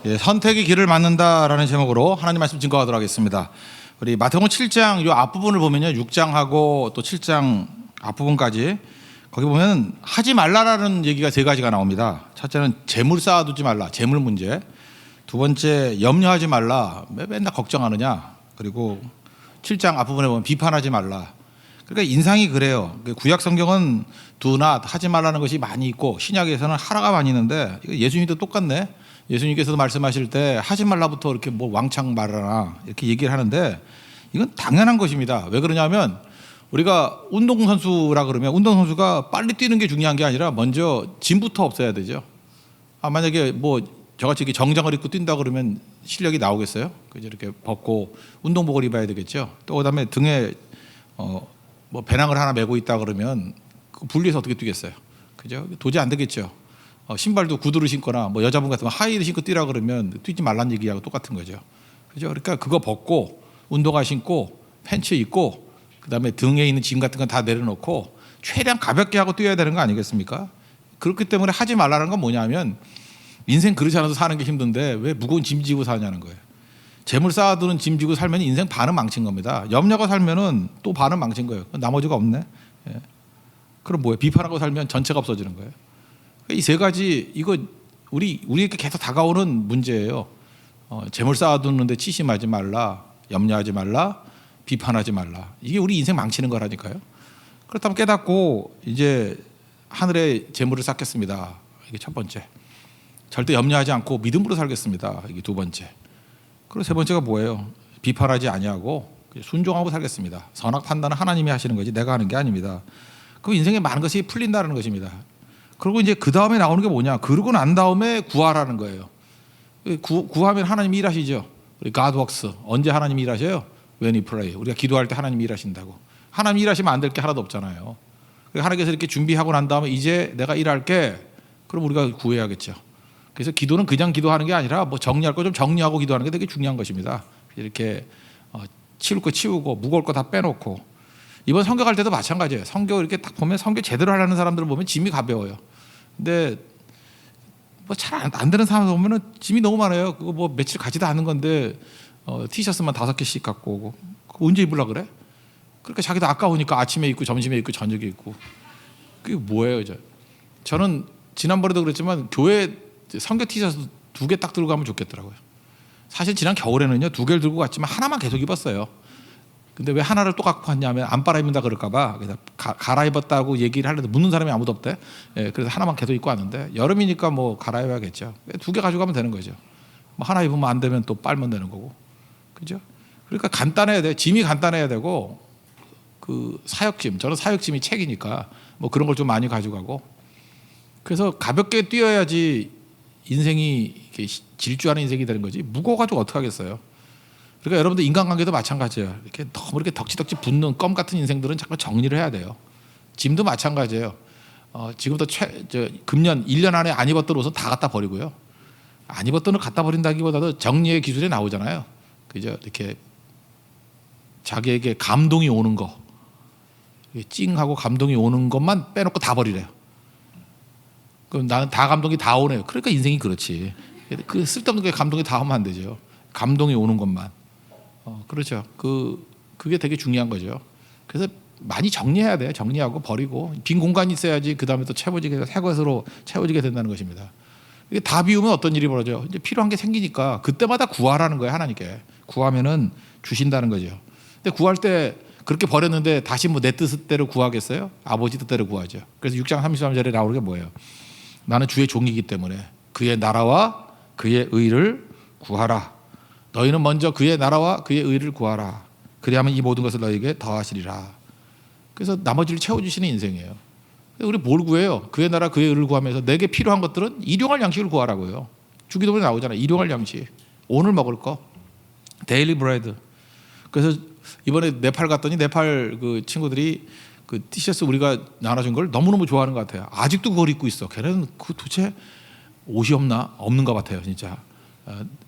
예, 선택이 길을 막는다라는 제목으로 하나님 말씀 증거하도록 하겠습니다. 우리 마태복음 7장 요 앞부분을 보면요, 6장하고 또 7장 앞부분까지 거기 보면 하지 말라라는 얘기가 세 가지가 나옵니다. 첫째는 재물 쌓아두지 말라, 재물 문제. 두 번째, 염려하지 말라, 맨날 걱정하느냐. 그리고 7장 앞부분에 보면 비판하지 말라. 그러니까 인상이 그래요. 구약 성경은 두나 하지 말라는 것이 많이 있고 신약에서는 하라가 많이 있는데 예수님도 똑같네. 예수님께서도 말씀하실 때 하지 말라부터 이렇게 뭐 왕창 말하라 이렇게 얘기를 하는데 이건 당연한 것입니다. 왜 그러냐면 우리가 운동선수라 그러면 운동선수가 빨리 뛰는 게 중요한 게 아니라 먼저 짐부터 없애야 되죠. 만약에 뭐 저같이 이렇게 정장을 입고 뛴다 그러면 실력이 나오겠어요? 그죠? 이렇게 벗고 운동복을 입어야 되겠죠. 또 그다음에 등에 뭐 배낭을 하나 메고 있다 그러면 그 분리해서 어떻게 뛰겠어요? 그죠? 도저히 안 되겠죠. 신발도 구두를 신거나 뭐 여자분 같은 거 하이힐 신고 뛰라 그러면 뛰지 말란 얘기하고 똑같은 거죠. 그죠? 그러니까 그거 벗고 운동화 신고 팬츠 입고 그다음에 등에 있는 짐 같은 건 다 내려놓고 최대한 가볍게 하고 뛰어야 되는 거 아니겠습니까? 그렇기 때문에 하지 말라는 건 뭐냐면 인생 그렇지 않아도 사는 게 힘든데 왜 무거운 짐 지고 사냐는 거예요. 재물 쌓아두는 짐 지고 살면 인생 반은 망친 겁니다. 염려가 살면은 또 반은 망친 거예요. 나머지가 없네. 예. 그럼 뭐예요? 비판하고 살면 전체가 없어지는 거예요. 이 세 가지 이거 우리에게 계속 다가오는 문제예요. 재물 쌓아두는데 치심하지 말라, 염려하지 말라, 비판하지 말라. 이게 우리 인생 망치는 거라니까요. 그렇다면 깨닫고 이제 하늘에 재물을 쌓겠습니다. 이게 첫 번째. 절대 염려하지 않고 믿음으로 살겠습니다. 이게 두 번째. 그리고 세 번째가 뭐예요? 비판하지 아니하고 순종하고 살겠습니다. 선악 판단은 하나님이 하시는 거지 내가 하는 게 아닙니다. 그 인생에 많은 것이 풀린다는 것입니다. 그리고 이제 그 다음에 나오는 게 뭐냐? 그러고 난 다음에 구하라는 거예요. 구하면 하나님이 일하시죠. 우리 God works. 언제 하나님이 일하셔요? When we pray. 우리가 기도할 때 하나님이 일하신다고. 하나님이 일하시면 안 될 게 하나도 없잖아요. 하나님께서 이렇게 준비하고 난 다음에 이제 내가 일할게. 그럼 우리가 구해야겠죠. 그래서 기도는 그냥 기도하는 게 아니라 뭐 정리할 거 좀 정리하고 기도하는 게 되게 중요한 것입니다. 이렇게 치울 거 치우고 무거울 거 다 빼놓고. 이번 성경할 때도 마찬가지예요. 성경 이렇게 딱 보면 성경 제대로 하려는 사람들을 보면 짐이 가벼워요. 근데 뭐 잘 안 되는 사람 보면은 짐이 너무 많아요. 그거 뭐 며칠 가지도 않은 건데 티셔츠만 5개씩 갖고 오고 그거 언제 입으려고 그래? 그러니까 자기도 아까우니까 아침에 입고 점심에 입고 저녁에 입고 그게 뭐예요? 저는 지난번에도 그랬지만 교회 성경 티셔츠 2개 딱 들고 가면 좋겠더라고요. 사실 지난 겨울에는요 2개를 들고 갔지만 하나만 계속 입었어요. 근데 왜 하나를 또 갖고 왔냐면 안 빨아입는다 그럴까봐 그래서 갈아입었다고 얘기를 하려는데 묻는 사람이 아무도 없대. 예, 그래서 하나만 계속 입고 왔는데 여름이니까 뭐 갈아입어야겠죠. 2개 가져가면 되는 거죠. 뭐 하나 입으면 안 되면 또 빨면 되는 거고, 그죠? 그러니까 간단해야 돼. 짐이 간단해야 되고 그 사역짐, 저는 사역짐이 책이니까 뭐 그런 걸 좀 많이 가져가고. 그래서 가볍게 뛰어야지 인생이 이렇게 질주하는 인생이 되는 거지. 무거워가지고 어떻게 하겠어요? 그러니까 여러분들 인간관계도 마찬가지예요. 이렇게 너무 이렇게 덕지덕지 붙는 껌 같은 인생들은 자꾸 정리를 해야 돼요. 짐도 마찬가지예요. 지금부터 금년 1년 안에 안 입었던 옷은 다 갖다 버리고요. 안 입었던 옷 갖다 버린다기보다도 정리의 기술이 나오잖아요. 그죠? 이렇게 자기에게 감동이 오는 거, 찡하고 감동이 오는 것만 빼놓고 다 버리래요. 그럼 나는 다 감동이 다 오네요. 그러니까 인생이 그렇지. 그 쓸데없는 게 감동이 다 오면 안 되죠. 감동이 오는 것만. 그렇죠. 그게 되게 중요한 거죠. 그래서 많이 정리해야 돼요. 정리하고 버리고 빈 공간이 있어야지 그 다음에 또 채워지게 새 것으로 채워지게 된다는 것입니다. 이게 다 비우면 어떤 일이 벌어져요? 이제 필요한 게 생기니까 그때마다 구하라는 거예요. 하나님께 구하면은 주신다는 거죠. 근데 구할 때 그렇게 버렸는데 다시 뭐 내 뜻대로 구하겠어요? 아버지 뜻대로 구하죠. 그래서 6장 33절에 나오는 게 뭐예요? 나는 주의 종이기 때문에 그의 나라와 그의 의를 구하라. 너희는 먼저 그의 나라와 그의 의를 구하라. 그리하면 이 모든 것을 너희에게 더하시리라. 그래서 나머지를 채워주시는 인생이에요. 우리 뭘 구해요? 그의 나라 그의 의를 구하면서 내게 필요한 것들은 일용할 양식을 구하라고요. 주기도문에 나오잖아요. 일용할 양식. 오늘 먹을 거. 데일리 브레드. 그래서 이번에 네팔 갔더니 네팔 그 친구들이 그 티셔츠 우리가 나눠준 걸 너무너무 좋아하는 것 같아요. 아직도 그걸 입고 있어. 걔네는 그 도대체 옷이 없는 것 같아요. 진짜.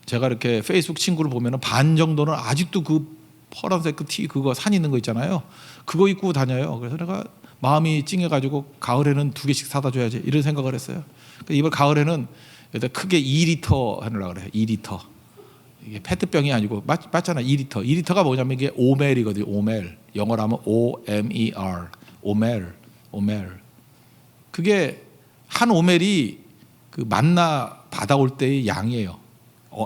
제가 이렇게 페이스북 친구를 보면은 반 정도는 아직도 그 파란색 그 티 그거 산 있는 거 있잖아요. 그거 입고 다녀요. 그래서 내가 마음이 찡해가지고 가을에는 2개씩 사다 줘야지 이런 생각을 했어요. 이번 가을에는 여기다 크게 2리터 하려고 그래요. 2리터. 이게 페트병이 아니고 맞잖아. 2리터. 2리터가 뭐냐면 이게 오멜이거든요. 오멜. 영어로 하면 OMER. 오멜. 그게 한 오멜이 그 만나 받아올 때의 양이에요.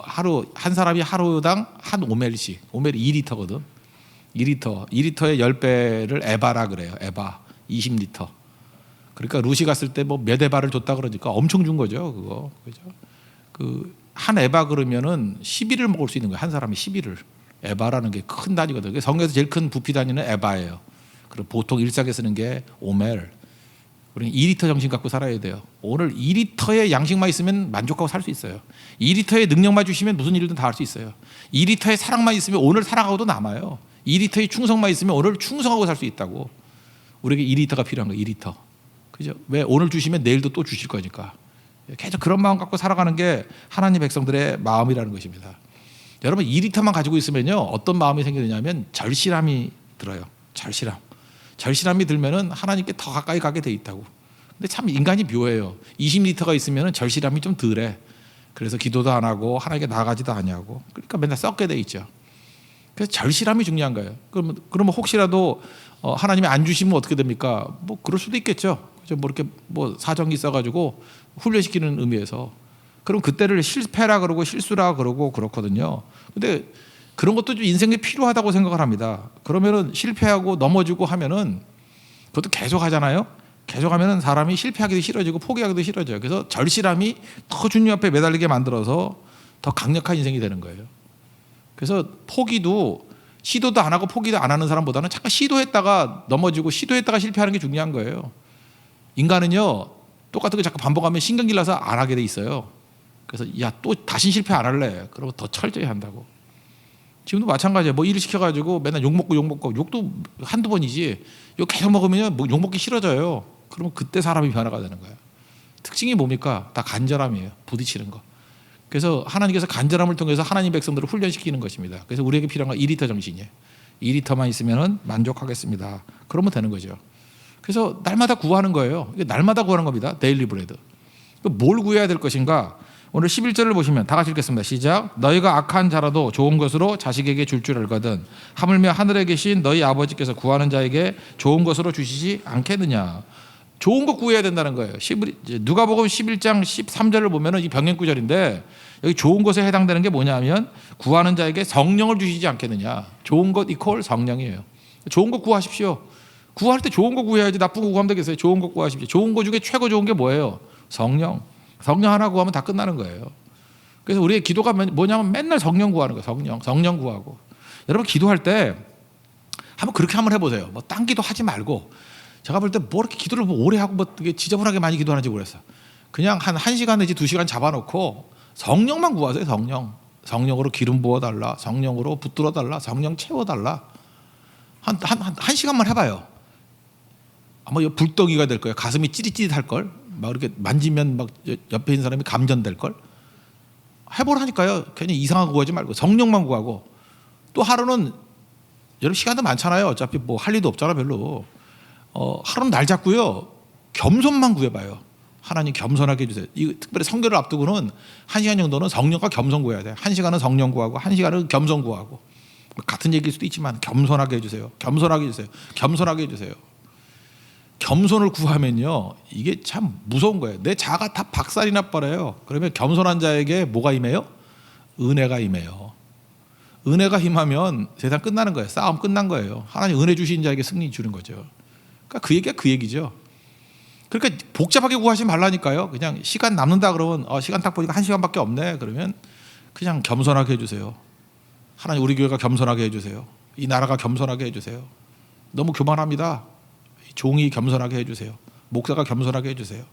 하루 한 사람이 하루당 한 오멜씩. 오멜이 2리터거든. 2리터의 10배를 에바라 그래요. 에바 20리터. 그러니까 루시 갔을 때 뭐 몇 에바를 줬다 그러니까 엄청 준 거죠. 그거. 그죠? 그 한 에바 그러면은 10일을 먹을 수 있는 거예요. 한 사람이 10일을. 에바라는 게 큰 단위거든요. 성경에서 제일 큰 부피 단위는 에바예요. 그리고 보통 일상에 쓰는 게 오멜. 우리는 2리터 정신 갖고 살아야 돼요. 오늘 2리터의 양식만 있으면 만족하고 살 수 있어요. 2리터의 능력만 주시면 무슨 일이든 다 할 수 있어요. 2리터의 사랑만 있으면 오늘 사랑하고도 남아요. 2리터의 충성만 있으면 오늘 충성하고 살 수 있다고. 우리에게 2리터가 필요한 거예요. 2리터. 그죠? 왜 오늘 주시면 내일도 또 주실 거니까. 계속 그런 마음 갖고 살아가는 게 하나님 백성들의 마음이라는 것입니다. 여러분 2리터만 가지고 있으면요 어떤 마음이 생기느냐면 절실함이 들어요. 절실함이 들면은 하나님께 더 가까이 가게 돼 있다고. 근데 참 인간이 묘해요. 20리터가 있으면은 절실함이 좀 덜해. 그래서 기도도 안 하고 하나님께 나가지도 않냐고. 그러니까 맨날 썩게 돼 있죠. 그래서 절실함이 중요한 거예요. 그러면 혹시라도 하나님이 안 주시면 어떻게 됩니까? 뭐 그럴 수도 있겠죠. 그죠? 뭐 이렇게 뭐 사정이 있어가지고 훈련시키는 의미에서. 그럼 그때를 실패라 그러고 실수라 그러고 그렇거든요. 근데 그런 것도 좀 인생에 필요하다고 생각을 합니다. 그러면은 실패하고 넘어지고 하면은 그것도 계속 하잖아요. 계속 하면은 사람이 실패하기도 싫어지고 포기하기도 싫어져요. 그래서 절실함이 더 주님 앞에 매달리게 만들어서 더 강력한 인생이 되는 거예요. 그래서 포기도 시도도 안 하고 포기도 안 하는 사람보다는 잠깐 시도했다가 넘어지고 시도했다가 실패하는 게 중요한 거예요. 인간은요 똑같은 거 자꾸 반복하면 신경질 나서 안 하게 돼 있어요. 그래서 야 또 다시 실패 안 할래. 그러면 더 철저히 한다고. 지금도 마찬가지예요. 뭐 일을 시켜가지고 맨날 욕 먹고 욕도 한두 번이지. 욕 계속 먹으면 뭐 욕 먹기 싫어져요. 그러면 그때 사람이 변화가 되는 거예요. 특징이 뭡니까? 다 간절함이에요. 부딪히는 거. 그래서 하나님께서 간절함을 통해서 하나님 백성들을 훈련시키는 것입니다. 그래서 우리에게 필요한 건 2리터 정신이에요. 2리터만 있으면 만족하겠습니다. 그러면 되는 거죠. 그래서 날마다 구하는 거예요. 이게 날마다 구하는 겁니다. 데일리 브레드. 뭘 구해야 될 것인가? 오늘 11절을 보시면 다 같이 읽겠습니다. 시작. 너희가 악한 자라도 좋은 것으로 자식에게 줄 알거든 하물며 하늘에 계신 너희 아버지께서 구하는 자에게 좋은 것으로 주시지 않겠느냐. 좋은 것 구해야 된다는 거예요. 누가복음 11장 13절을 보면은 이 병행 구절인데 여기 좋은 것에 해당되는 게 뭐냐면 구하는 자에게 성령을 주시지 않겠느냐. 좋은 것 이퀄 성령이에요. 좋은 것 구하십시오. 구할 때 좋은 거 구해야지 나쁜 거 구하면 되겠어요. 좋은 거 구하십시오. 좋은 거 중에 최고 좋은 게 뭐예요? 성령 하나 구하면 다 끝나는 거예요. 그래서 우리의 기도가 뭐냐면 맨날 성령 구하는 거예요. 성령 구하고. 여러분 기도할 때 한번 그렇게 한번 해보세요. 뭐 딴 기도 하지 말고 제가 볼 때 뭐 이렇게 기도를 뭐 오래 하고 뭐 되게 지저분하게 많이 기도하는지 모르겠어요. 그냥 한 1시간 내지 2시간 잡아놓고 성령만 구하세요. 성령으로 기름 부어달라. 성령으로 붙들어달라. 성령 채워달라. 한 시간만 해봐요. 아마 불덩이가 될 거예요. 가슴이 찌릿찌릿할 걸. 막 이렇게 만지면 막 옆에 있는 사람이 감전될 걸. 해보라니까요. 괜히 이상한 거 구하지 말고 성령만 구하고. 또 하루는 여러분 시간도 많잖아요. 어차피 뭐 할 일도 없잖아 별로. 하루는 날 잡고요. 겸손만 구해봐요. 하나님 겸손하게 해주세요. 특별히 성결을 앞두고는 1시간 정도는 성령과 겸손 구해야 돼요. 1시간은 성령 구하고 1시간은 겸손 구하고. 같은 얘기일 수도 있지만 겸손하게 해주세요. 겸손하게 해주세요. 겸손을 구하면요 이게 참 무서운 거예요. 내 자아가 다 박살이 나버려요. 그러면 겸손한 자에게 뭐가 임해요? 은혜가 임해요. 은혜가 임하면 세상 끝나는 거예요. 싸움 끝난 거예요. 하나님 은혜 주신 자에게 승리 주는 거죠. 그러니까 그 얘기가 그 얘기죠. 그러니까 복잡하게 구하지 말라니까요. 그냥 시간 남는다 그러면 시간 딱 보니까 1시간밖에 없네. 그러면 그냥 겸손하게 해주세요. 하나님 우리 교회가 겸손하게 해주세요. 이 나라가 겸손하게 해주세요. 너무 교만합니다. 종이 겸손하게 해주세요. 목사가 겸손하게 해주세요.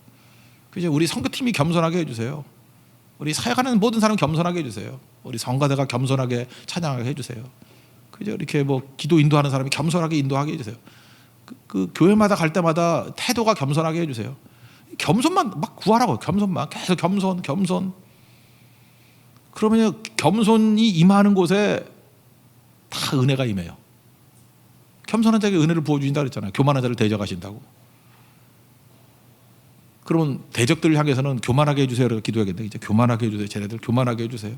그죠? 우리 선교팀이 겸손하게 해주세요. 우리 사역하는 모든 사람 겸손하게 해주세요. 우리 성가대가 겸손하게 찬양하게 해주세요. 그죠? 이렇게 뭐 기도 인도하는 사람이 겸손하게 인도하게 해주세요. 그 교회마다 갈 때마다 태도가 겸손하게 해주세요. 겸손만 막 구하라고. 겸손만 계속 겸손. 그러면 겸손이 임하는 곳에 다 은혜가 임해요. 겸손한 자에게 은혜를 부어주신다 그랬잖아요. 교만한 자를 대적하신다고. 그러면 대적들을 향해서는 교만하게 해주세요. 라고 기도하겠네. 이제 교만하게 해주세요. 쟤네들 교만하게 해주세요.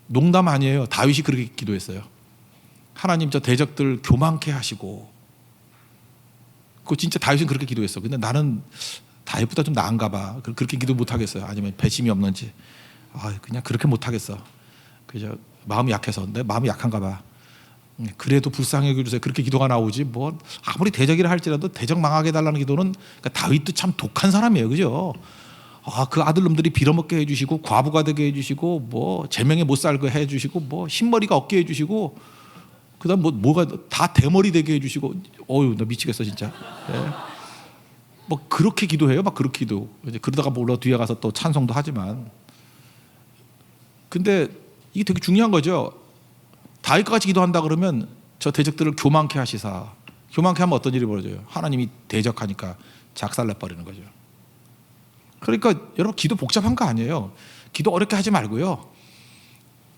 농담 아니에요. 다윗이 그렇게 기도했어요. 하나님 저 대적들 교만케 하시고. 그거 진짜 다윗은 그렇게 기도했어. 근데 나는 다윗보다 좀 나은가 봐. 그렇게 기도 못 하겠어요. 아니면 배심이 없는지. 그냥 그렇게 못 하겠어. 그저 마음이 약해서. 내 마음이 약한가 봐. 그래도 불쌍히 여겨주세요. 그렇게 기도가 나오지. 뭐 아무리 대적이라 할지라도 대적 망하게 해달라는 기도는, 그러니까 다윗도 참 독한 사람이에요, 그죠? 그 아들놈들이 빌어먹게 해주시고 과부가 되게 해주시고 뭐 제명에 못 살게 해주시고 뭐 흰머리가 없게 해주시고 그다음 뭐가 다 대머리 되게 해주시고 어유 나 미치겠어 진짜. 네. 뭐 그렇게 기도해요, 막 그렇게 기도. 이제 그러다가 물론 뒤에 가서 또 찬송도 하지만. 근데 이게 되게 중요한 거죠. 다윗과 같이 기도한다 그러면 저 대적들을 교만케 하시사. 교만케 하면 어떤 일이 벌어져요? 하나님이 대적하니까 작살내 버리는 거죠. 그러니까 여러분 기도 복잡한 거 아니에요. 기도 어렵게 하지 말고요.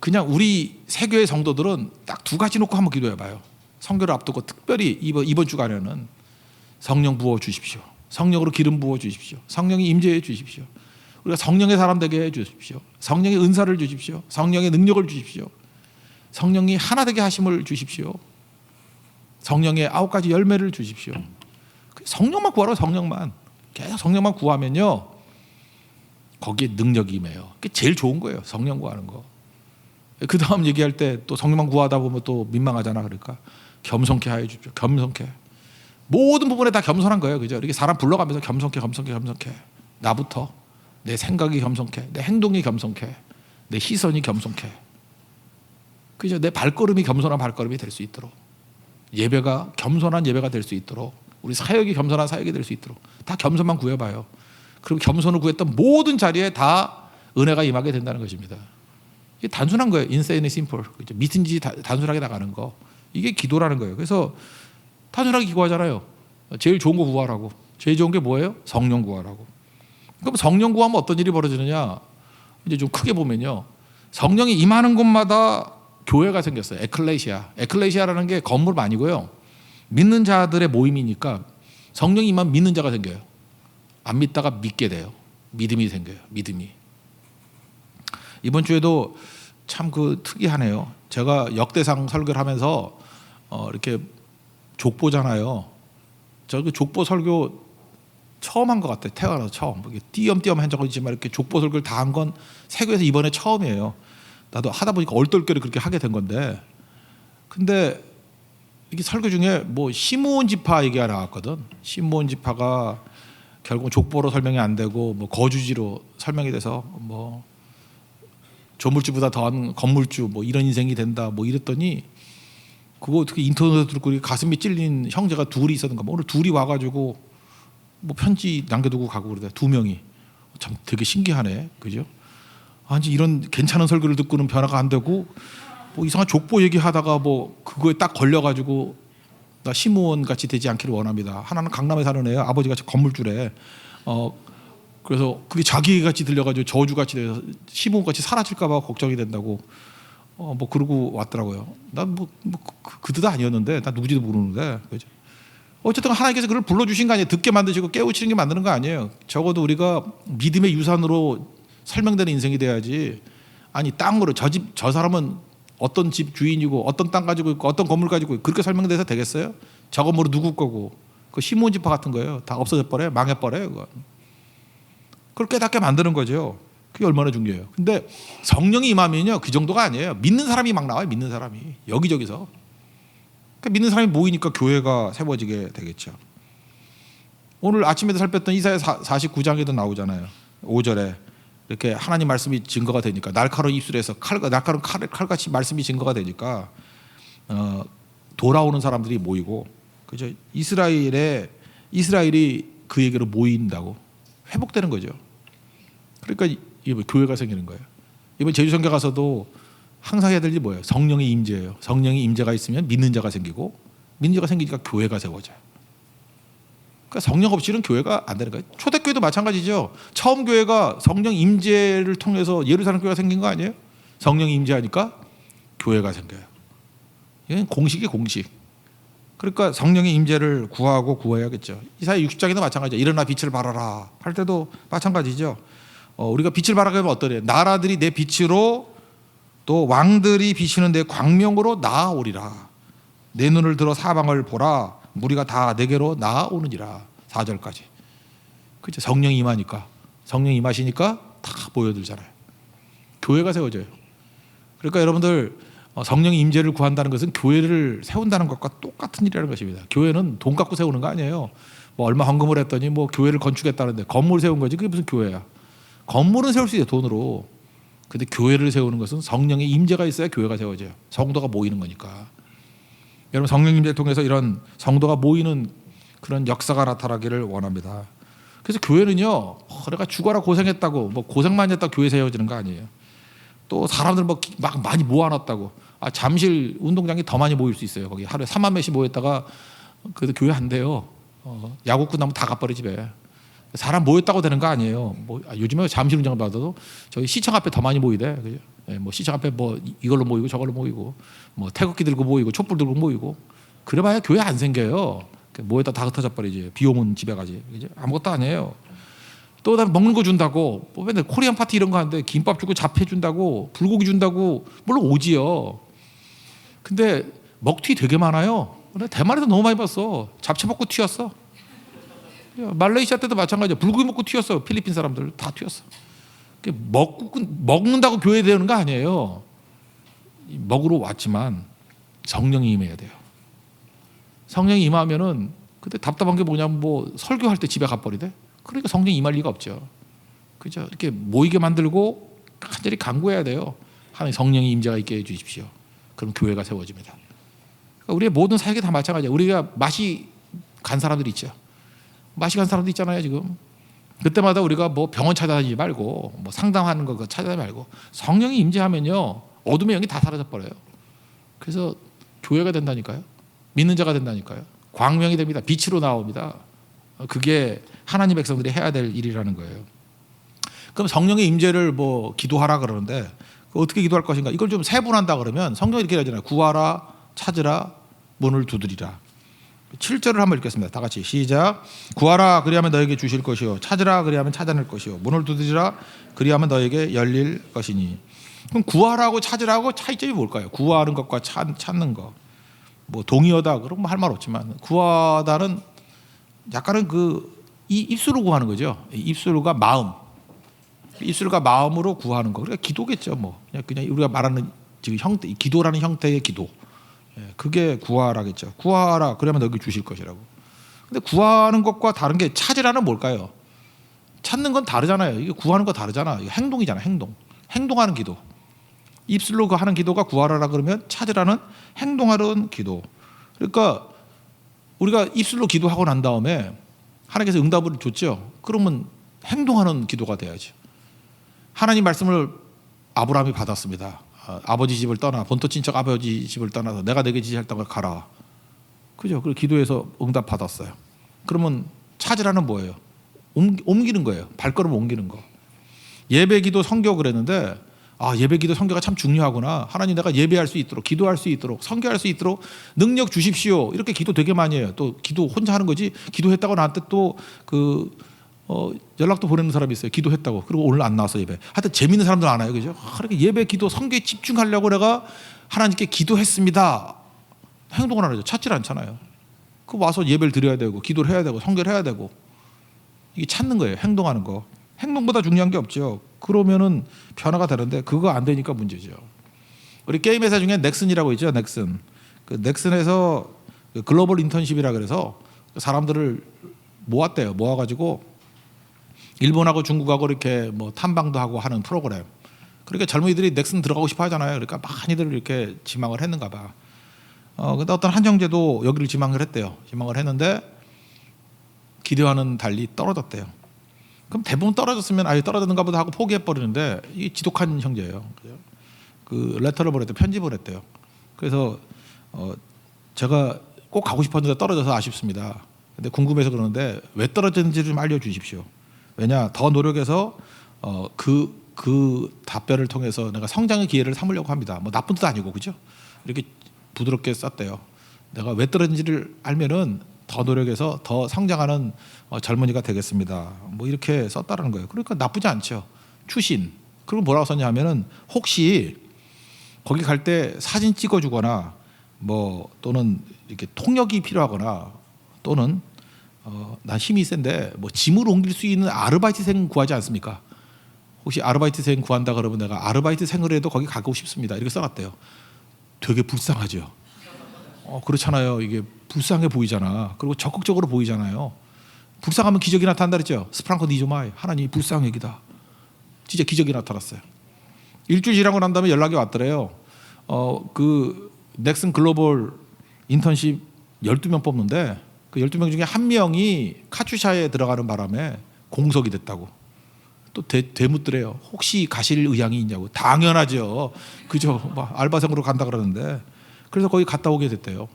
그냥 우리 세교회 성도들은 딱 두 가지 놓고 한번 기도해 봐요. 성교를 앞두고 특별히 이번 주간에는 성령 부어 주십시오. 성령으로 기름 부어 주십시오. 성령이 임재해 주십시오. 우리가 성령의 사람 되게 해 주십시오. 성령의 은사를 주십시오. 성령의 능력을 주십시오. 성령이 하나 되게 하심을 주십시오. 성령의 9가지 열매를 주십시오. 성령만 구하라. 성령만. 계속 성령만 구하면요 거기에 능력이 임해요. 그게 제일 좋은 거예요. 성령 구하는 거. 그 다음 얘기할 때 또 성령만 구하다 보면 또 민망하잖아. 그러니까 겸손케 하여 주십시오. 겸손케. 모든 부분에 다 겸손한 거예요. 그죠? 이렇게 사람 불러가면서 겸손케. 나부터 내 생각이 겸손케, 내 행동이 겸손케, 내 시선이 겸손케. 그죠? 내 발걸음이 겸손한 발걸음이 될 수 있도록, 예배가 겸손한 예배가 될 수 있도록, 우리 사역이 겸손한 사역이 될 수 있도록 다 겸손만 구해봐요. 그리고 겸손을 구했던 모든 자리에 다 은혜가 임하게 된다는 것입니다. 이게 단순한 거예요. insanely simple. 그죠? 미친짓이 단순하게 나가는 거. 이게 기도라는 거예요. 그래서 단순하게 기도하잖아요. 제일 좋은 거 구하라고. 제일 좋은 게 뭐예요? 성령 구하라고. 그럼 성령 구하면 어떤 일이 벌어지느냐? 이제 좀 크게 보면요. 성령이 임하는 곳마다 교회가 생겼어요. 에클레시아. 에클레시아라는 게 건물 아니고요. 믿는 자들의 모임이니까 성령이 임하면 믿는 자가 생겨요. 안 믿다가 믿게 돼요. 믿음이 생겨요. 믿음이. 이번 주에도 참 특이하네요. 제가 역대상 설교를 하면서 이렇게 족보잖아요. 저 족보 설교 처음 한 것 같아요. 태어나서 처음. 띄엄띄엄 한 적은 있지만 이렇게 족보 설교를 다 한 건 세교에서 이번에 처음이에요. 나도 하다 보니까 얼떨결에 그렇게 하게 된 건데, 근데 이게 설교 중에 뭐 시므온 지파 얘기가 나왔거든. 시므온 지파가 결국 족보로 설명이 안 되고 뭐 거주지로 설명이 돼서 뭐 조물주보다 더한 건물주 뭐 이런 인생이 된다 뭐 이랬더니, 그거 어떻게 인터넷에 듣고 가슴이 찔린 형제가 둘이 있었는가. 오늘 둘이 와가지고 뭐 편지 남겨두고 가고 그러대. 2명이. 참 되게 신기하네, 그죠? 아니 이런 괜찮은 설교를 듣고는 변화가 안 되고 뭐 이상한 족보 얘기하다가 뭐 그거에 딱 걸려가지고 나 시므온 같이 되지 않기를 원합니다. 하나는 강남에 사는 애야. 아버지가 건물주래. 그래서 그게 자기 같이 들려가지고 저주 같이 돼서 시므온 같이 사라질까봐 걱정이 된다고 뭐 그러고 왔더라고요. 난 그 뜻 아니었는데, 나 누구지도 모르는데, 그죠? 어쨌든 하나님께서 그걸 불러주신 거 아니에요. 듣게 만드시고 깨우치는 게 만드는 거 아니에요. 적어도 우리가 믿음의 유산으로 설명되는 인생이 돼야지. 아니 땅으로 저 사람은 어떤 집 주인이고 어떤 땅 가지고 있고 어떤 건물 가지고 있고 그렇게 설명돼서 되겠어요? 저 건물은 누구 거고. 그 시므온 지파 같은 거예요. 다 없어져 버려요. 망해 버려요. 그걸 깨닫게 만드는 거죠. 그게 얼마나 중요해요. 근데 성령이 임하면요 그 정도가 아니에요. 믿는 사람이 막 나와요. 믿는 사람이 여기저기서. 그러니까 믿는 사람이 모이니까 교회가 세워지게 되겠죠. 오늘 아침에도 살폈던 이사야 49장에도 나오잖아요. 5절에 이렇게 하나님 말씀이 증거가 되니까, 날카로운 입술에서 날카로운 칼같이 말씀이 증거가 되니까 돌아오는 사람들이 모이고, 그죠? 이스라엘이 그에게로 모인다고 회복되는 거죠. 그러니까 이번 교회가 생기는 거예요. 이번 제주선교 가서도 항상 해야 될 일이 뭐예요? 성령의 임재예요. 성령의 임재가 있으면 믿는 자가 생기고, 믿는 자가 생기니까 교회가 세워져요. 그러니까 성령 없이는 교회가 안 되는 거예요. 초대교회도 마찬가지죠. 처음 교회가 성령 임재를 통해서 예루살렘 교회가 생긴 거 아니에요? 성령이 임재하니까 교회가 생겨요. 이건 공식이 공식. 그러니까 성령의 임재를 구하고 구해야겠죠. 이사야 60장에도 마찬가지죠. 일어나 빛을 발하라 할 때도 마찬가지죠. 우리가 빛을 발하게 하면 어떠래요? 나라들이 내 빛으로 또 왕들이 비치는 내 광명으로 나아오리라. 내 눈을 들어 사방을 보라. 무리가 다 내게로 나아오느니라. 4절까지. 그죠? 성령이 임하니까, 성령이 임하시니까 다 모여들잖아요. 교회가 세워져요. 그러니까 여러분들 성령의 임재를 구한다는 것은 교회를 세운다는 것과 똑같은 일이라는 것입니다. 교회는 돈 갖고 세우는 거 아니에요. 뭐 얼마 헌금을 했더니 뭐 교회를 건축했다는데 건물 세운 거지 그게 무슨 교회야. 건물은 세울 수 있어요, 돈으로. 근데 교회를 세우는 것은 성령의 임재가 있어야 교회가 세워져요. 성도가 모이는 거니까. 여러분 성령 임재를 통해서 이런 성도가 모이는 그런 역사가 나타나기를 원합니다. 그래서 교회는요, 내가 죽어라 고생했다고 뭐 고생만 했다고 교회 세워지는 거 아니에요. 또 사람들 막 많이 모아놨다고 잠실 운동장에 더 많이 모일 수 있어요. 거기 하루에 3만 명씩 모였다가 그래도 교회 안 돼요. 야구 끝나면 다 가버려 집에. 사람 모였다고 되는 거 아니에요. 요즘에 잠실 운동장 봐도 저희 시청 앞에 더 많이 모이대. 그죠? 뭐 시청 앞에 뭐 이걸로 모이고 저걸로 모이고 뭐 태극기 들고 모이고 촛불 들고 모이고 그래봐야 교회 안 생겨요. 모였다 다 흩어져 버리지. 비 오면 집에 가지. 그죠? 아무것도 아니에요. 또 먹는 거 준다고 뭐 맨날 코리안 파티 이런 거 하는데 김밥 주고 잡채 준다고 불고기 준다고 물론 오지요. 근데 먹튀 되게 많아요. 대만에도 너무 많이 봤어. 잡채 먹고 튀었어. 말레이시아 때도 마찬가지야. 불고기 먹고 튀었어. 필리핀 사람들 다 튀었어. 먹는다고 교회 되는 거 아니에요. 먹으러 왔지만 성령이 임해야 돼요. 성령이 임하면은 그때 답답한 게 뭐냐면 뭐 설교할 때 집에 가버리대. 그러니까 성령이 임할 리가 없죠. 그죠? 이렇게 모이게 만들고 간절히 간구해야 돼요. 하나님 성령의 임재가 있게 해주십시오. 그럼 교회가 세워집니다. 그러니까 우리의 모든 사역이 다 마찬가지예요. 우리가 맛이 간 사람들이 있죠. 맛이 간 사람도 있잖아요 지금. 그때마다 우리가 뭐 병원 찾아다니지 말고 뭐 상담하는 거 찾아다니지 말고 성령이 임재하면요 어둠의 영이 다 사라져 버려요. 그래서 교회가 된다니까요. 믿는 자가 된다니까요. 광명이 됩니다. 빛으로 나옵니다. 그게 하나님 백성들이 해야 될 일이라는 거예요. 그럼 성령의 임재를 뭐 기도하라 그러는데 어떻게 기도할 것인가? 이걸 좀 세분한다 그러면 성경이 이렇게 하잖아요. 구하라, 찾으라, 문을 두드리라. 7절을 한번 읽겠습니다. 다 같이 시작. 구하라 그리하면 너에게 주실 것이요 찾으라 그리하면 찾아낼 것이요 문을 두드리라 그리하면 너에게 열릴 것이니. 그럼 구하라고 찾으라고 차이점이 뭘까요? 구하는 것과 찾는 것. 뭐 동의어다 그럼 할 말 없지만 구하다는 약간은 이 입술로 구하는 거죠. 입술과 마음. 입술과 마음으로 구하는 거. 그러니까 기도겠죠. 뭐 그냥 우리가 말하는 지금 형태, 기도라는 형태의 기도. 그게 구하라겠죠. 구하라 그러면 너에게 주실 것이라고. 근데 구하는 것과 다른 게 찾으라는 뭘까요? 찾는 건 다르잖아요. 이게 구하는 거 다르잖아. 이게 행동이잖아. 행동하는 기도. 입술로 하는 기도가 구하라라 그러면 찾으라는 행동하는 기도. 그러니까 우리가 입술로 기도하고 난 다음에 하나님께서 응답을 줬죠. 그러면 행동하는 기도가 돼야지. 하나님 말씀을 아브라함이 받았습니다. 아버지 집을 떠나 본토 친척 아버지 집을 떠나서 내가 내게 지시할 땅을 가라. 그죠? 그리고 기도해서 응답 받았어요. 그러면 찾으라는 뭐예요? 옮기는 거예요. 발걸음 옮기는 거. 예배기도 성교 그랬는데 예배기도 성교가 참 중요하구나. 하나님 내가 예배할 수 있도록 기도할 수 있도록 성교할 수 있도록 능력 주십시오. 이렇게 기도 되게 많이 해요. 또 기도 혼자 하는 거지. 기도했다고 나한테 또 연락도 보내는 사람이 있어요. 기도했다고. 그리고 오늘 안 나와서 예배. 하여튼 재밌는 사람들 안 와요. 그죠? 그렇게 예배, 기도, 성교에 집중하려고 내가 하나님께 기도했습니다. 행동을 안 하죠. 찾질 않잖아요. 그 와서 예배를 드려야 되고 기도를 해야 되고 성교를 해야 되고 이게 찾는 거예요. 행동하는 거. 행동보다 중요한 게 없죠. 그러면은 변화가 되는데 그거 안 되니까 문제죠. 우리 게임 회사 중에 넥슨이라고 있죠. 넥슨. 그 넥슨에서 글로벌 인턴십이라 그래서 사람들을 모았대요. 모아가지고 일본하고 중국하고 이렇게 뭐 탐방도 하고 하는 프로그램. 그러니까 젊은이들이 넥슨 들어가고 싶어 하잖아요. 그러니까 많이들 이렇게 지망을 했는가 봐. 근데 어떤 한 형제도 여기를 지망을 했대요. 지망을 했는데 기대와는 달리 떨어졌대요. 그럼 대부분 떨어졌으면 아예 떨어졌는가 보다 하고 포기해버리는데 이게 지독한 형제예요. 그 레터를 보냈대요. 편집을 했대요. 그래서 제가 꼭 가고 싶었는데 떨어져서 아쉽습니다. 근데 궁금해서 그러는데 왜 떨어졌는지 좀 알려주십시오. 왜냐 더 노력해서 그 답변을 통해서 내가 성장의 기회를 삼으려고 합니다. 뭐 나쁜 뜻 아니고 그죠? 이렇게 부드럽게 썼대요. 내가 왜 떨어진지를 알면은 더 노력해서 더 성장하는 젊은이가 되겠습니다. 뭐 이렇게 썼다는 거예요. 그러니까 나쁘지 않죠. 추신. 그리고 뭐라고 썼냐면은 혹시 거기 갈 때 사진 찍어주거나 뭐 또는 이렇게 통역이 필요하거나 또는 나 힘이 센데 뭐 짐을 옮길 수 있는 아르바이트생 구하지 않습니까? 혹시 아르바이트생 구한다 그러면 내가 아르바이트생을 해도 거기 가고 싶습니다. 이렇게 써놨대요. 되게 불쌍하죠. 그렇잖아요. 이게 불쌍해 보이잖아. 그리고 적극적으로 보이잖아요. 불쌍하면 기적이 나타난다 그랬죠. 스프랑코 니조마이 하나님이 불쌍한 얘기다. 진짜 기적이 나타났어요. 일주일 지나고 난 다음에 연락이 왔더래요. 그 넥슨 글로벌 인턴십 12명 뽑는데 그 12명 중에 한 명이 카츄샤에 들어가는 바람에 공석이 됐다고. 또 되묻더래요. 혹시 가실 의향이 있냐고. 당연하죠. 그죠. 막 알바생으로 간다 그러는데 그래서 거기 갔다 오게 됐대요.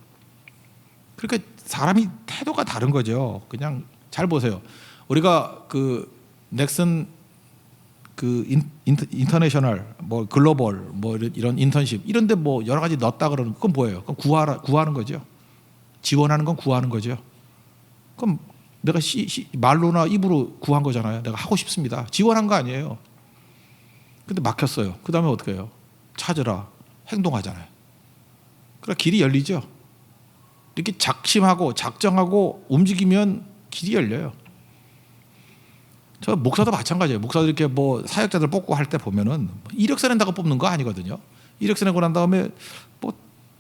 그러니까 사람이 태도가 다른 거죠. 그냥 잘 보세요. 우리가 그 넥슨 그 인터내셔널 뭐 글로벌 뭐 이런 인턴십 이런데 뭐 여러 가지 넣었다 그러는 그건 뭐예요? 그건 구하는 거죠. 지원하는 건 구하는 거죠. 그럼 내가 말로나 입으로 구한 거잖아요. 내가 하고 싶습니다. 지원한 거 아니에요. 근데 막혔어요. 그 다음에 어떻게 해요? 찾으라. 행동하잖아요. 그러니까 길이 열리죠. 이렇게 작심하고 작정하고 움직이면 길이 열려요. 저 목사도 마찬가지예요. 목사들 이렇게 뭐 사역자들 뽑고 할 때 보면은 이력서 낸다고 뽑는 거 아니거든요. 이력서 내고 난 다음에 뭐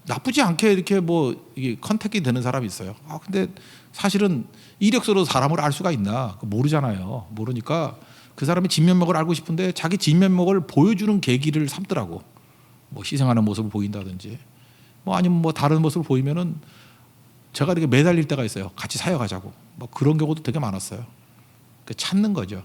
나쁘지 않게 이렇게 뭐 이게 컨택이 되는 사람이 있어요. 근데 사실은 이력서로 사람을 알 수가 있나? 모르잖아요. 모르니까 그 사람의 진면목을 알고 싶은데 자기 진면목을 보여주는 계기를 삼더라고. 뭐 희생하는 모습을 보인다든지, 뭐 아니면 뭐 다른 모습을 보이면은 제가 이렇게 매달릴 때가 있어요. 같이 사역하자고. 뭐 그런 경우도 되게 많았어요. 찾는 거죠.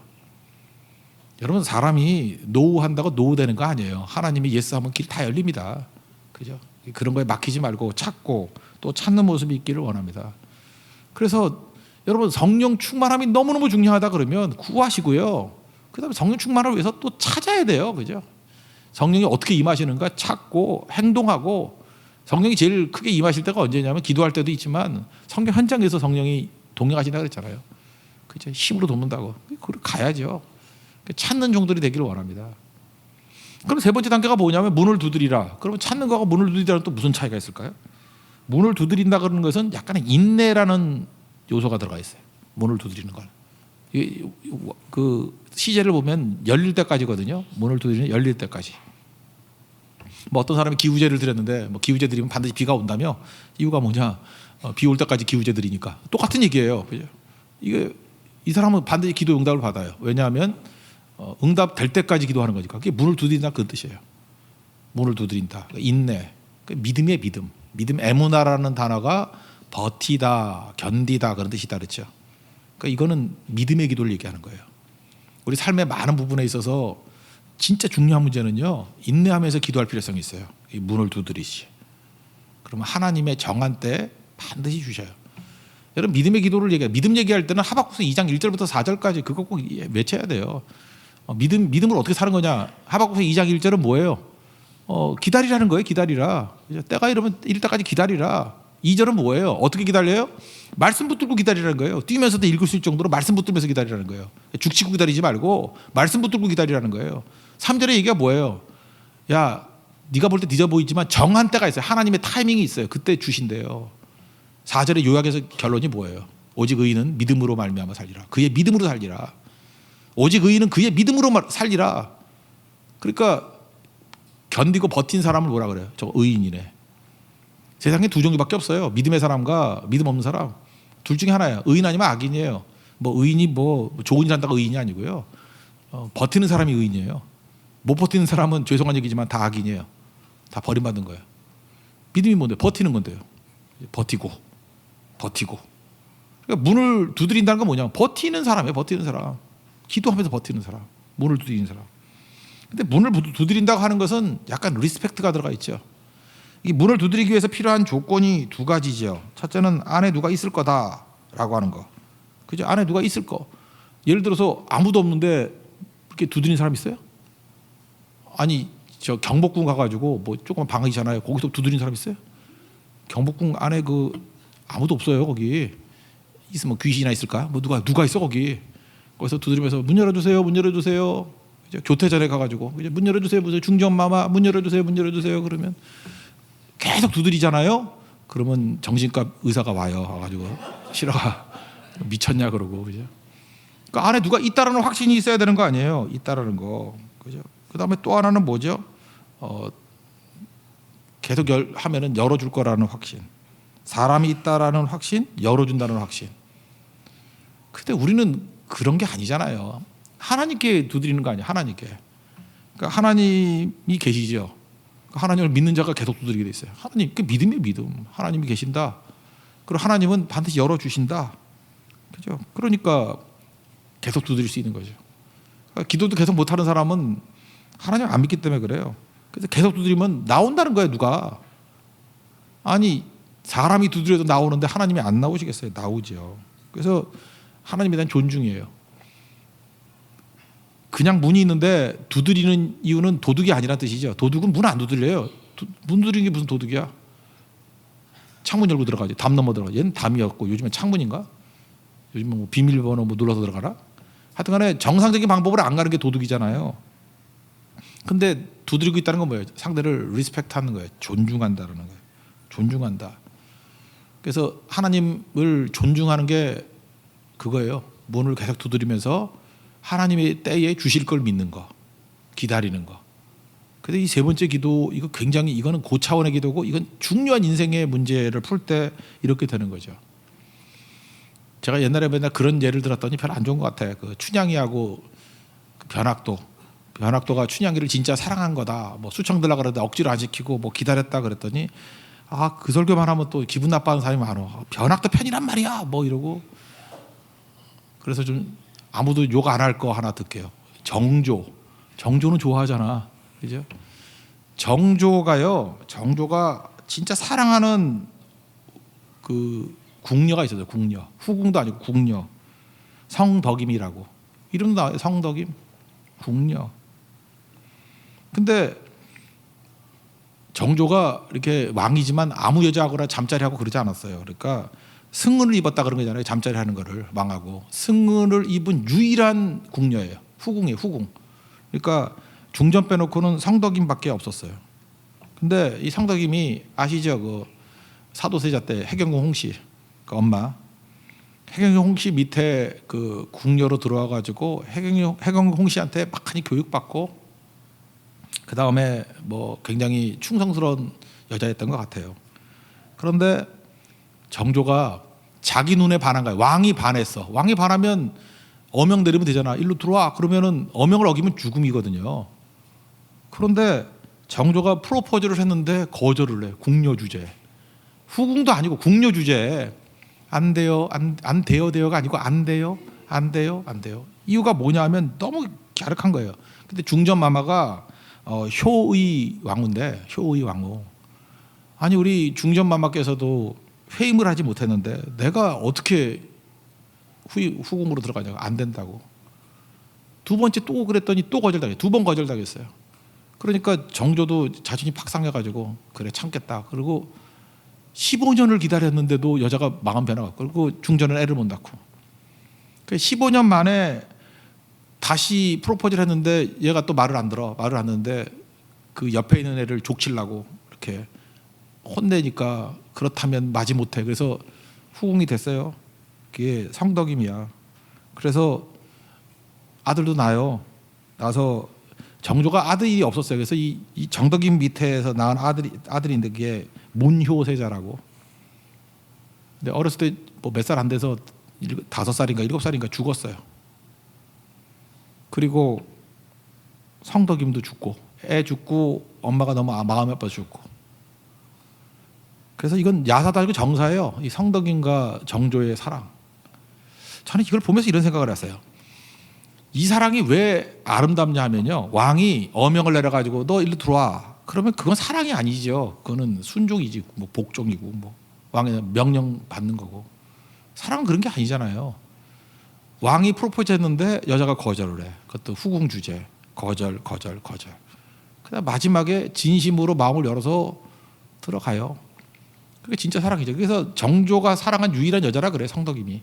여러분 사람이 노후한다고 노후되는 거 아니에요. 하나님이 예스하면 길 다 열립니다. 그죠? 그런 거에 막히지 말고 찾고 또 찾는 모습이 있기를 원합니다. 그래서 여러분 성령 충만함이 너무너무 중요하다 그러면 구하시고요. 그다음에 성령 충만을 위해서 또 찾아야 돼요. 그죠? 성령이 어떻게 임하시는가 찾고 행동하고 성령이 제일 크게 임하실 때가 언제냐면 기도할 때도 있지만 성경 현장에서 성령이 동행하신다 그랬잖아요. 그죠? 힘으로 돕는다고. 그걸 가야죠. 찾는 종들이 되기를 원합니다. 그럼 세 번째 단계가 뭐냐면 문을 두드리라. 그러면 찾는 거하고 문을 두드리라는 또 무슨 차이가 있을까요? 문을 두드린다 그러는 것은 약간의 인내라는 요소가 들어가 있어요. 문을 두드리는 건. 그 시제를 보면 열릴 때까지거든요. 문을 두드리는 열릴 때까지. 뭐 어떤 사람이 기우제를 드렸는데 뭐 기우제 드리면 반드시 비가 온다며. 이유가 뭐냐? 비 올 때까지 기우제 드리니까. 똑같은 얘기예요. 그죠? 이게 이 사람은 반드시 기도 응답을 받아요. 왜냐하면 응답 될 때까지 기도하는 거니까. 그게 문을 두드린다 그 뜻이에요. 문을 두드린다. 인내. 믿음의 믿음. 믿음 에무나라는 단어가 버티다, 견디다 그런 뜻이다 그렇죠. 그러니까 이거는 믿음의 기도를 얘기하는 거예요. 우리 삶의 많은 부분에 있어서 진짜 중요한 문제는요. 인내하면서 기도할 필요성이 있어요. 이 문을 두드리시. 그러면 하나님의 정한 때 반드시 주셔요. 여러분 믿음의 기도를 얘기해요. 믿음 얘기할 때는 하박국서 2장 1절부터 4절까지 그거 꼭 외쳐야 돼요. 믿음을 어떻게 사는 거냐? 하박국서 2장 1절은 뭐예요? 기다리라는 거예요. 기다리라. 때가 이를 때까지 기다리라. 2절은 뭐예요? 어떻게 기다려요? 말씀 붙들고 기다리라는 거예요. 뛰면서도 읽을 수 있을 정도로 말씀 붙들면서 기다리라는 거예요. 죽치고 기다리지 말고 말씀 붙들고 기다리라는 거예요. 3절의 얘기가 뭐예요? 야, 네가 볼 때 늦어 보이지만 정한 때가 있어요. 하나님의 타이밍이 있어요. 그때 주신대요. 4절의 요약에서 결론이 뭐예요? 오직 의인은 믿음으로 말미암아 살리라. 그의 믿음으로 살리라. 오직 의인은 그의 믿음으로 살리라. 그러니까 견디고 버틴 사람을 뭐라 그래요? 저 의인이네. 세상에 두 종류밖에 없어요. 믿음의 사람과 믿음 없는 사람. 둘 중에 하나예요. 의인 아니면 악인이에요. 뭐 의인이 뭐 좋은 일 한다고 의인이 아니고요. 버티는 사람이 의인이에요. 못 버티는 사람은 죄송한 얘기지만 다 악인이에요. 다 버림받은 거예요. 믿음이 뭔데? 버티는 건데요. 버티고. 그러니까 문을 두드린다는 건 뭐냐? 버티는 사람이에요. 버티는 사람. 기도하면서 버티는 사람. 문을 두드리는 사람. 근데 문을 두드린다고 하는 것은 약간 리스펙트가 들어가 있죠. 이 문을 두드리기 위해서 필요한 조건이 두 가지죠. 첫째는 안에 누가 있을 거다라고 하는 거. 그죠? 안에 누가 있을 거. 예를 들어서 아무도 없는데 이렇게 두드리는 사람 있어요? 아니 저 경복궁 가가지고 뭐 조금 방이잖아요. 거기서 두드리는 사람 있어요? 경복궁 안에 그 아무도 없어요. 거기 있으면 귀신이나 있을까? 뭐 누가 있어 거기. 거기서 두드리면서 문 열어주세요, 문 열어주세요. 이제 교태전에 가가지고 이제 문 열어주세요, 무슨 중전마마 문 열어주세요, 문 열어주세요. 그러면 계속 두드리잖아요. 그러면 정신과 의사가 와가지고 싫어가 미쳤냐 그러고 그죠. 그 안에 누가 있다라는 확신이 있어야 되는 거 아니에요. 있다라는 거 그죠. 그 다음에 또 하나는 뭐죠? 계속 하면은 열어줄 거라는 확신. 사람이 있다라는 확신, 열어준다는 확신. 근데 우리는 그런 게 아니잖아요. 하나님께 두드리는 거 아니에요. 하나님께. 그러니까 하나님이 계시죠. 하나님을 믿는 자가 계속 두드리게 돼 있어요. 하나님, 그 믿음이 믿음. 하나님이 계신다. 그리고 하나님은 반드시 열어주신다. 그죠? 그러니까 계속 두드릴 수 있는 거죠. 그러니까 기도도 계속 못하는 사람은 하나님 안 믿기 때문에 그래요. 그래서 계속 두드리면 나온다는 거예요. 누가. 아니 사람이 두드려도 나오는데 하나님이 안 나오시겠어요? 나오죠. 그래서 하나님에 대한 존중이에요. 그냥 문이 있는데 두드리는 이유는 도둑이 아니란 뜻이죠. 도둑은 문 안 두드려요. 문 두드리는 게 무슨 도둑이야? 창문 열고 들어가지. 담 넘어 들어가. 얘는 담이었고 요즘엔 창문인가? 요즘은 뭐 비밀번호 뭐 눌러서 들어가라? 하여튼간에 정상적인 방법으로 안 가는 게 도둑이잖아요. 근데 두드리고 있다는 건 뭐예요? 상대를 리스펙트하는 거예요. 존중한다는 거예요. 존중한다. 그래서 하나님을 존중하는 게 그거예요. 문을 계속 두드리면서 하나님의 때에 주실 걸 믿는 거, 기다리는 거. 근데 이 세 번째 기도 이거 굉장히 이거는 고차원의 기도고 이건 중요한 인생의 문제를 풀 때 이렇게 되는 거죠. 제가 옛날에 맨날 그런 예를 들었더니 별로 안 좋은 것 같아요. 그 춘향이하고 그 변학도가 춘향이를 진짜 사랑한 거다. 뭐 수청 들라 그러는데 억지로 안 시키고 뭐 기다렸다 그랬더니 그 설교만 하면 또 기분 나빠하는 사람이 많아. 변학도 편이란 말이야. 뭐 이러고. 그래서 좀 아무도 욕 안 할 거 하나 듣게요. 정조는 좋아하잖아. 그죠? 정조가 진짜 사랑하는 그 궁녀가 있었어요. 궁녀. 후궁도 아니고 궁녀. 성덕임이라고. 이름도 나와요. 성덕임. 궁녀. 근데 정조가 이렇게 왕이지만 아무 여자하고나 잠자리하고 그러지 않았어요. 그러니까 승은을 입었다 그런 거잖아요. 잠자리 하는 거를 왕하고. 승은을 입은 유일한 궁녀예요. 후궁이에요. 후궁. 그러니까 중전 빼놓고는 성덕임밖에 없었어요. 근데 이 성덕임이 아시죠? 그 사도세자 때 해경궁 홍씨 그 엄마. 해경궁 홍씨 밑에 그 궁녀로 들어와 가지고 해경궁 홍씨한테 막하니 교육받고 그 다음에 뭐 굉장히 충성스러운 여자였던 것 같아요. 그런데 정조가 자기 눈에 반한 거예요. 왕이 반했어. 왕이 반하면 어명 내리면 되잖아. 일로 들어와. 그러면은 어명을 어기면 죽음이거든요. 그런데 정조가 프로포즈를 했는데 거절을 해. 궁녀 주제. 후궁도 아니고 궁녀 주제. 안 돼요. 안 돼요가 아니고 안 돼요. 이유가 뭐냐면 너무 갸륵한 거예요. 근데 중전 마마가 효의 왕후인데 효의 왕후. 아니 우리 중전 마마께서도 회임을 하지 못했는데 내가 어떻게 후궁으로 들어가냐고. 안 된다고. 두 번째 또 그랬더니 또 거절당했어요. 두 번 거절당했어요. 그러니까 정조도 자신이 팍 상해가지고 그래 참겠다. 그리고 15년을 기다렸는데도 여자가 마음 변화가. 그리고 중전은 애를 못 낳고. 15년 만에 다시 프로포즈를 했는데 얘가 또 말을 안 듣는데 그 옆에 있는 애를 족치려고 이렇게 혼내니까 그렇다면 마지못해. 그래서 후궁이 됐어요. 그게 성덕임이야. 그래서 아들도 낳아요. 나서 정조가 아들이 없었어요. 그래서 이 정덕임 밑에서 낳은 아들인데 그게 문효세자라고. 근데 어렸을 때 뭐 몇 살 안 돼서 5살인가 7살인가 죽었어요. 그리고 성덕임도 죽고 애 죽고 엄마가 너무 마음이 아파서 죽고. 그래서 이건 야사도 아니고 정사예요. 이 성덕임과 정조의 사랑. 저는 이걸 보면서 이런 생각을 했어요. 이 사랑이 왜 아름답냐 하면요. 왕이 어명을 내려가지고 너 일로 들어와. 그러면 그건 사랑이 아니죠. 그거는 순종이지. 뭐 복종이고 뭐 왕의 명령 받는 거고. 사랑은 그런 게 아니잖아요. 왕이 프로포즈 했는데 여자가 거절을 해. 그것도 후궁 주제. 거절. 그다음 마지막에 진심으로 마음을 열어서 들어가요. 그게 진짜 사랑이죠. 그래서 정조가 사랑한 유일한 여자라 그래, 성덕임이.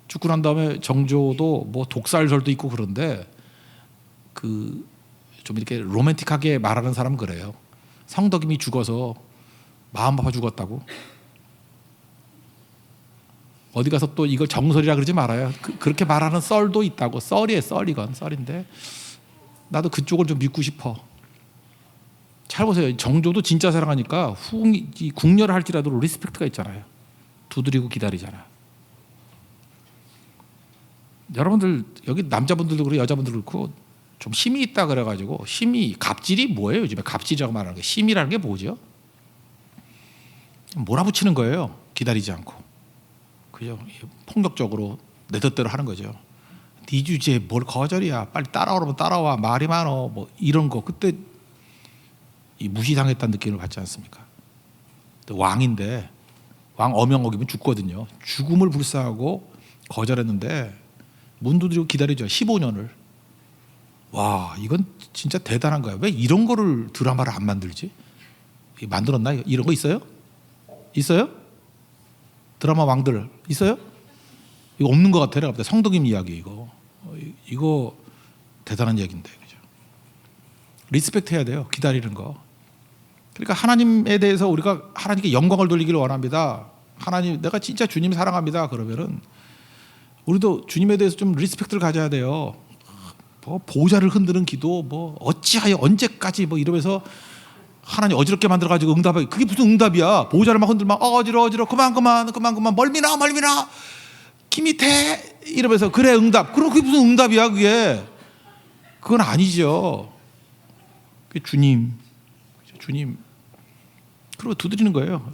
죽고 난 다음에 정조도 뭐 독살설도 있고 그런데 그 좀 이렇게 로맨틱하게 말하는 사람은 그래요. 성덕임이 죽어서 마음 아파 죽었다고. 어디 가서 또 이걸 정설이라 그러지 말아요. 그렇게 말하는 썰도 있다고. 썰이에요, 썰이건 썰인데 나도 그쪽을 좀 믿고 싶어. 잘 보세요. 정조도 진짜 사랑하니까 궁녀를 할지라도 리스펙트가 있잖아요. 두드리고 기다리잖아요. 여러분들 여기 남자분들도 그렇고 여자분들도 그렇고 좀 힘이 있다 그래가지고 힘이 갑질이 뭐예요? 요즘에 갑질이라고 말하는 게 힘이라는 게 뭐죠? 몰아붙이는 거예요. 기다리지 않고. 그죠? 폭력적으로 내 뜻대로 하는 거죠. 네 주제에 뭘 거절이야. 빨리 따라오라면 따라와. 말이 많어. 뭐 이런 거. 그때 이 무시당했다는 느낌을 받지 않습니까? 또 왕인데 왕 어명 어기면 죽거든요. 죽음을 불사하고 거절했는데 문 두드리고 기다리죠. 15년을. 와, 이건 진짜 대단한 거야. 왜 이런 거를 드라마를 안 만들지? 만들었나? 이런 거 있어요? 있어요? 드라마 왕들 있어요? 이거 없는 것 같아. 내가 볼 때 성덕임 이야기 이거 대단한 얘기인데, 그죠? 리스펙트 해야 돼요. 기다리는 거. 그러니까 하나님에 대해서 우리가 하나님께 영광을 돌리기를 원합니다. 하나님, 내가 진짜 주님 사랑합니다. 그러면은 우리도 주님에 대해서 좀 리스펙트를 가져야 돼요. 뭐 보좌를 흔드는 기도, 뭐 어찌하여 언제까지 뭐 이러면서 하나님 어지럽게 만들어가지고 응답해. 그게 무슨 응답이야? 보좌를 막 흔들면 어지러워 그만 멀미나 김이태 이러면서 그래 응답. 그럼 그게 무슨 응답이야 그게? 그건 아니죠. 그게 주님. 그리고 두드리는 거예요.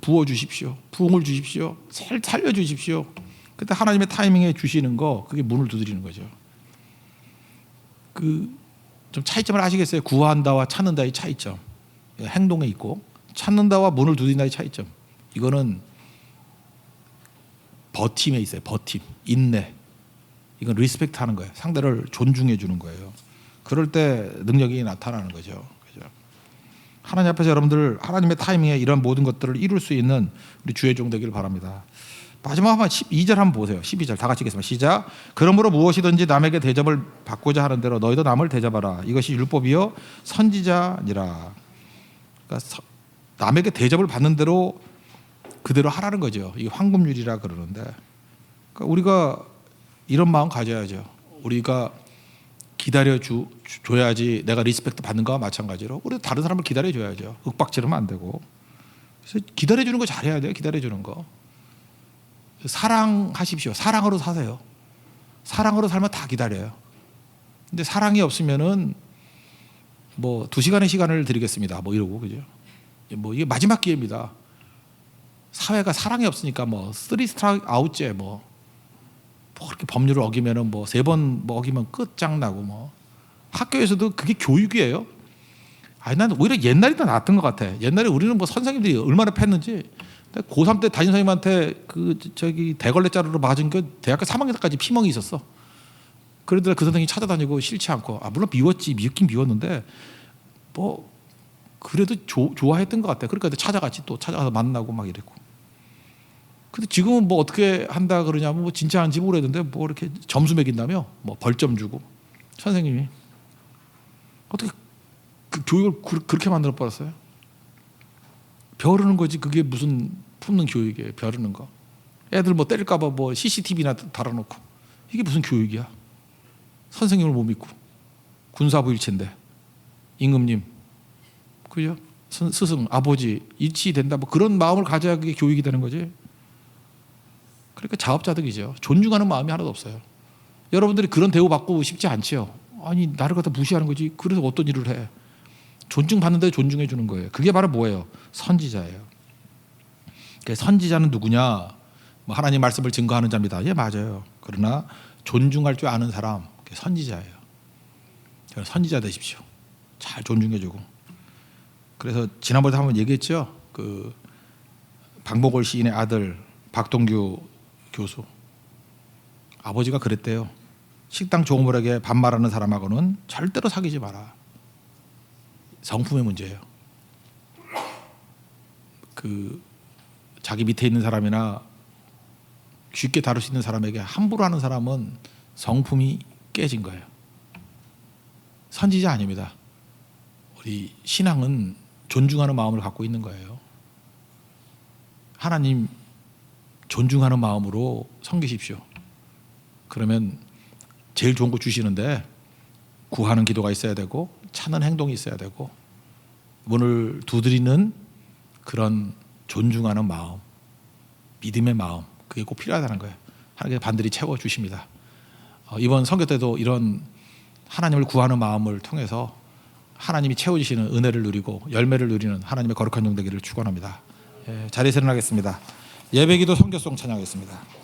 부어 주십시오. 부흥을 주십시오. 살려 주십시오. 그때 하나님의 타이밍에 주시는 거, 그게 문을 두드리는 거죠. 좀 차이점을 아시겠어요? 구한다와 찾는다의 차이점. 행동에 있고 찾는다와 문을 두드린다의 차이점. 이거는 버팀에 있어요. 버팀, 인내. 이건 리스펙트 하는 거예요. 상대를 존중해 주는 거예요. 그럴 때 능력이 나타나는 거죠. 그죠? 하나님 앞에서 여러분들 하나님의 타이밍에 이런 모든 것들을 이룰 수 있는 우리 주의 종 되기를 바랍니다. 마지막 한번 12절 한번 보세요. 12절 다 같이 읽겠습니다. 시작. 그러므로 무엇이든지 남에게 대접을 받고자 하는 대로 너희도 남을 대접하라. 이것이 율법이요 선지자니라. 그러니까 남에게 대접을 받는 대로 그대로 하라는 거죠. 이게 황금률이라 그러는데, 그러니까 우리가 이런 마음 가져야죠. 우리가 기다려 줘야지 내가 리스펙트 받는 거와 마찬가지로 우리 다른 사람을 기다려 줘야죠. 윽박지르면 안 되고. 그래서 기다려 주는 거 잘해야 돼요. 기다려 주는 거. 사랑하십시오. 사랑으로 사세요. 사랑으로 살면 다 기다려요. 근데 사랑이 없으면은 뭐 2시간의 시간을 드리겠습니다. 뭐 이러고, 그죠? 뭐 이게 마지막 기회입니다. 사회가 사랑이 없으니까 뭐 3스트라이크 아웃제 뭐 그렇게 법률을 어기면은 뭐 3번 뭐 어기면 끝장나고 뭐 학교에서도 그게 교육이에요. 아니 난 오히려 옛날이 더 나았던 것 같아. 옛날에 우리는 뭐 선생님들이 얼마나 팼는지. 고3 때 담임 선생님한테 대걸레 자루로 맞은 게 대학교 3학년 때까지 피멍이 있었어. 그러더니 그 선생님이 찾아다니고 싫지 않고, 물론 미웠긴 미웠는데 뭐 그래도 좋아했던 것 같아. 그러니까 찾아가서 만나고 막 이랬고. 근데 지금은 뭐 어떻게 한다 그러냐면 뭐 진짜 한지 모르겠는데 뭐 이렇게 점수 매긴다며 뭐 벌점 주고. 선생님이 어떻게 그 교육을 그렇게 만들어 버렸어요? 벼르는 거지. 그게 무슨 품는 교육이에요. 벼르는 거. 애들 뭐 때릴까봐 뭐 CCTV나 달아놓고. 이게 무슨 교육이야? 선생님을 못 믿고. 군사부 일체인데. 임금님, 그죠? 스승, 아버지 일치된다. 뭐 그런 마음을 가져야 그게 교육이 되는 거지. 그러니까 자업자득이죠. 존중하는 마음이 하나도 없어요. 여러분들이 그런 대우 받고 싶지 않지요. 아니 나를 갖다 무시하는 거지. 그래서 어떤 일을 해? 존중받는데 존중해 주는 거예요. 그게 바로 뭐예요? 선지자예요. 선지자는 누구냐? 뭐 하나님 말씀을 증거하는 자입니다. 예, 맞아요. 그러나 존중할 줄 아는 사람, 그게 선지자예요. 선지자 되십시오. 잘 존중해 주고. 그래서 지난번에 한번 얘기했죠. 그 박목월 시인의 아들 박동규 교수. 아버지가 그랬대요. 식당 종업원에게 반말하는 사람하고는 절대로 사귀지 마라. 성품의 문제예요. 그 자기 밑에 있는 사람이나 쉽게 다룰 수 있는 사람에게 함부로 하는 사람은 성품이 깨진 거예요. 선지자 아닙니다. 우리 신앙은 존중하는 마음을 갖고 있는 거예요. 하나님 존중하는 마음으로 섬기십시오. 그러면 제일 좋은 거 주시는데 구하는 기도가 있어야 되고 찾는 행동이 있어야 되고 문을 두드리는 그런 존중하는 마음, 믿음의 마음, 그게 꼭 필요하다는 거예요. 하나님께서 반드시 채워주십니다. 이번 선교 때도 이런 하나님을 구하는 마음을 통해서 하나님이 채워주시는 은혜를 누리고 열매를 누리는 하나님의 거룩한 종 되기를 축원합니다. 자리에서 일어나겠습니다. 예배기도 선교송 찬양하겠습니다.